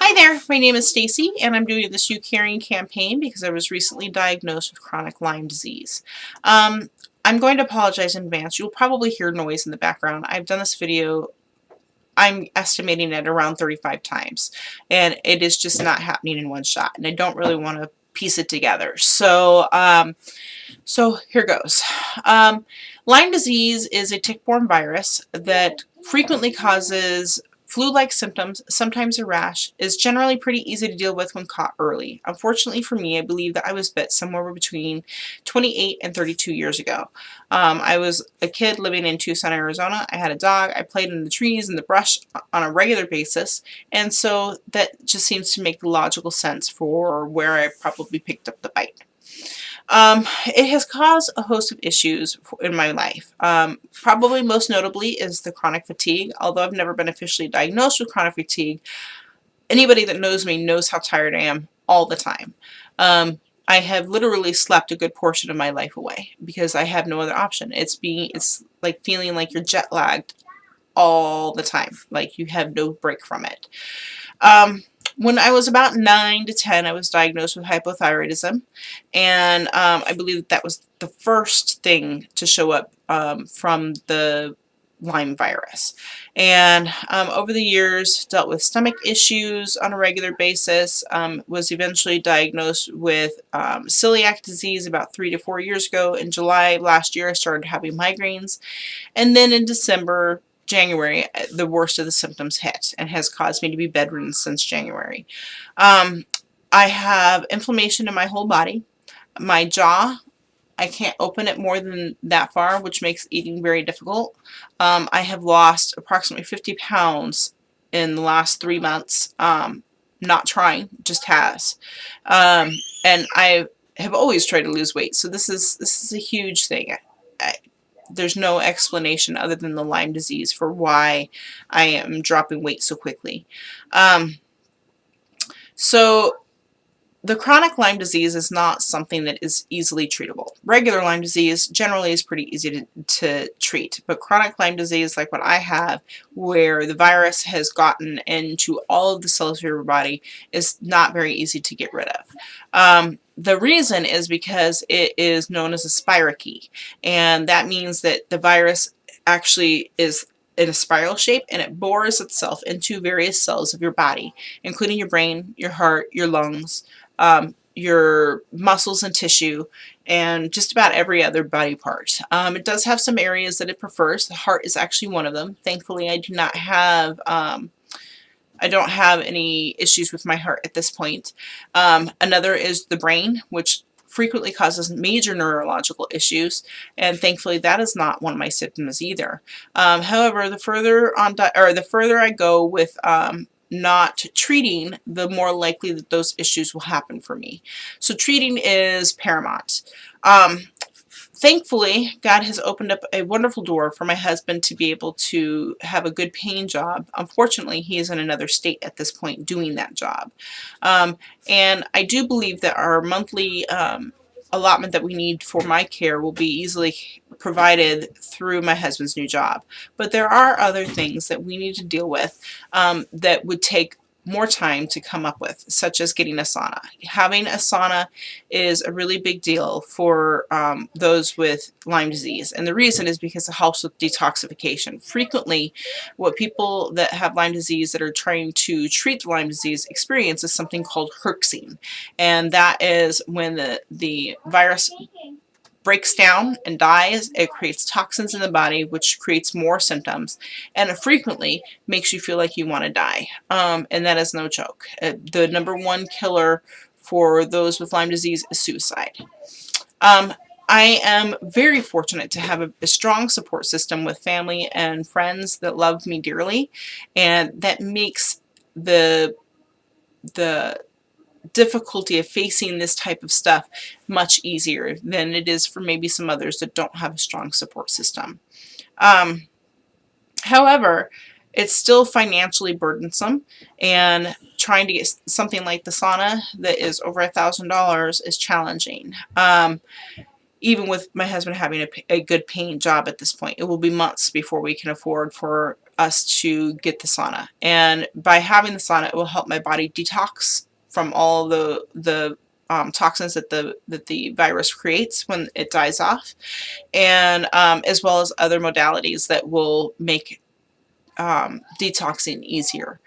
Hi there, my name is Stacy and I'm doing this You Caring campaign because I was recently diagnosed with chronic Lyme disease. Um, I'm going to apologize in advance. You'll probably hear noise in the background. I've done this video, I'm estimating it around 35 times, and it is just not happening in one shot, and I don't really want to piece it together. So here goes. Lyme disease is a tick-borne virus that frequently causes flu-like symptoms, sometimes a rash, is generally pretty easy to deal with when caught early. Unfortunately for me, I believe that I was bit somewhere between 28 and 32 years ago. I was a kid living in Tucson, Arizona. I had a dog. I played in the trees and the brush on a regular basis, and so that just seems to make the logical sense for where I probably picked up the bite. It has caused a host of issues in my life. Probably most notably is the chronic fatigue. Although I've never been officially diagnosed with chronic fatigue, anybody that knows me knows how tired I am all the time. I have literally slept a good portion of my life away because I have no other option. It's like feeling like you're jet lagged all the time, like you have no break from it. When I was about 9 to 10, I was diagnosed with hypothyroidism, and I believe that was the first thing to show up from the Lyme virus. And over the years, dealt with stomach issues on a regular basis, was eventually diagnosed with celiac disease about 3 to 4 years ago. In July last year, I started having migraines, and then in January, the worst of the symptoms hit and has caused me to be bedridden since January. I have inflammation in my whole body. My jaw, I can't open it more than that far, which makes eating very difficult. I have lost approximately 50 pounds in the last 3 months. Not trying, just has. And I have always tried to lose weight, so this is a huge thing. There's no explanation other than the Lyme disease for why I am dropping weight so quickly. So the chronic Lyme disease is not something that is easily treatable. Regular Lyme disease generally is pretty easy to treat, but chronic Lyme disease, like what I have, where the virus has gotten into all of the cells of your body, is not very easy to get rid of. The reason is because it is known as a spirochete, and that means that the virus actually is in a spiral shape, and it bores itself into various cells of your body, including your brain, your heart, your lungs, your muscles and tissue, and just about every other body part. It does have some areas that it prefers. The heart is actually one of them. Thankfully, I do not have I don't have any issues with my heart at this point. Another is the brain, which frequently causes major neurological issues, and thankfully that is not one of my symptoms either. However, the further I go with not treating, the more likely that those issues will happen for me. So treating is paramount. Thankfully, God has opened up a wonderful door for my husband to be able to have a good paying job. Unfortunately, he is in another state at this point doing that job. And I do believe that our monthly allotment that we need for my care will be easily provided through my husband's new job. But there are other things that we need to deal with that would take more time to come up with, such as getting a sauna. Having a sauna is a really big deal for those with Lyme disease, and the reason is because it helps with detoxification. Frequently, what people that have Lyme disease that are trying to treat the Lyme disease experience is something called herxing, and that is when the virus breaks down and dies. It creates toxins in the body, which creates more symptoms, and it frequently makes you feel like you want to die. And that is no joke. The number one killer for those with Lyme disease is suicide. I am very fortunate to have a strong support system with family and friends that love me dearly, and that makes the difficulty of facing this type of stuff much easier than it is for maybe some others that don't have a strong support system. However, it's still financially burdensome, and trying to get something like the sauna that is over $1,000 is challenging. Even with my husband having a good paying job at this point, it will be months before we can afford for us to get the sauna. And by having the sauna, it will help my body detox from all the toxins that the virus creates when it dies off, and as well as other modalities that will make detoxing easier.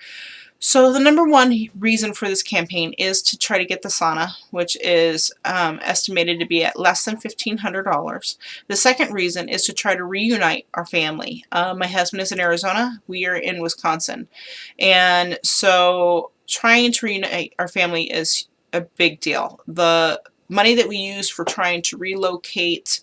So the number one reason for this campaign is to try to get the sauna, which is estimated to be at less than $1,500. The second reason is to try to reunite our family. My husband is in Arizona. We are in Wisconsin. And so trying to reunite our family is a big deal. The money that we use for trying to relocate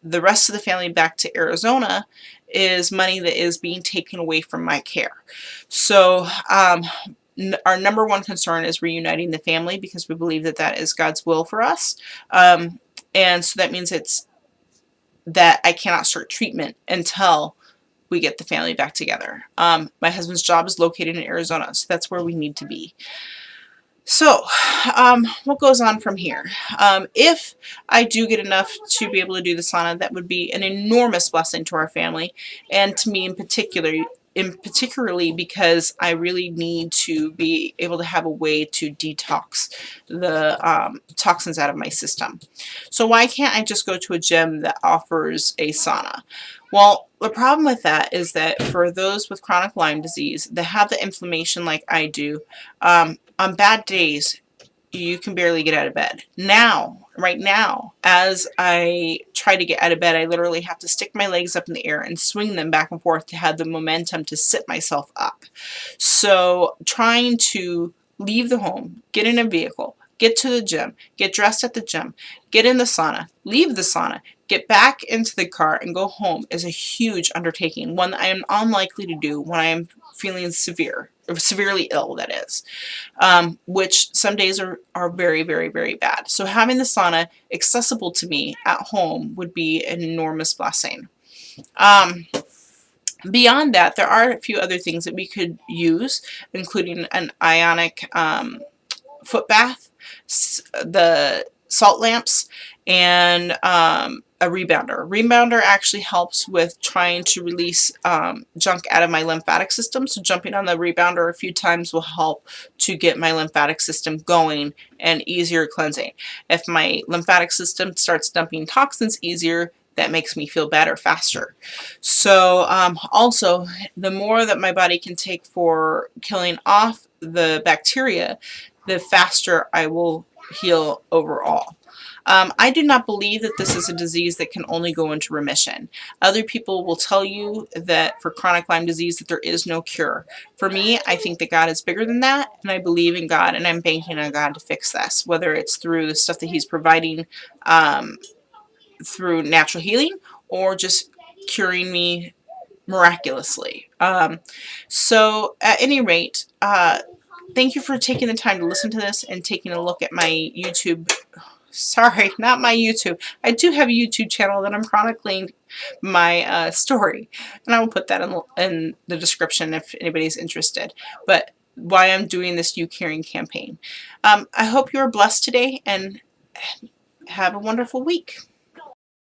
the rest of the family back to Arizona is money that is being taken away from my care. So our number one concern is reuniting the family, because we believe that that is God's will for us. And so that means it's that I cannot start treatment until we get the family back together. My husband's job is located in Arizona, so that's where we need to be. So, what goes on from here? If I do get enough to be able to do the sauna, that would be an enormous blessing to our family, and to me in particularly because I really need to be able to have a way to detox the toxins out of my system. So why can't I just go to a gym that offers a sauna? Well, the problem with that is that for those with chronic Lyme disease that have the inflammation like I do, on bad days, you can barely get out of bed. Right now, as I try to get out of bed, I literally have to stick my legs up in the air and swing them back and forth to have the momentum to sit myself up. So trying to leave the home, get in a vehicle, get to the gym, get dressed at the gym, get in the sauna, leave the sauna, get back into the car, and go home is a huge undertaking, one that I am unlikely to do when I am feeling severely ill, that is, which some days are very, very, very bad. So having the sauna accessible to me at home would be an enormous blessing. Beyond that, there are a few other things that we could use, including an ionic foot bath, the salt lamps, and a rebounder. A rebounder actually helps with trying to release junk out of my lymphatic system. So jumping on the rebounder a few times will help to get my lymphatic system going and easier cleansing. If my lymphatic system starts dumping toxins easier, that makes me feel better faster. So also, the more that my body can take for killing off the bacteria, the faster I will heal overall. I do not believe that this is a disease that can only go into remission. Other people will tell you that for chronic Lyme disease that there is no cure. For me, I think that God is bigger than that, and I believe in God, and I'm banking on God to fix this, whether it's through the stuff that He's providing through natural healing or just curing me miraculously. So at any rate, thank you for taking the time to listen to this and taking a look at my YouTube. Sorry, not my YouTube. I do have a YouTube channel that I'm chronicling my story, and I will put that in the description if anybody's interested. But why I'm doing this You Caring campaign. I hope you are blessed today, and have a wonderful week.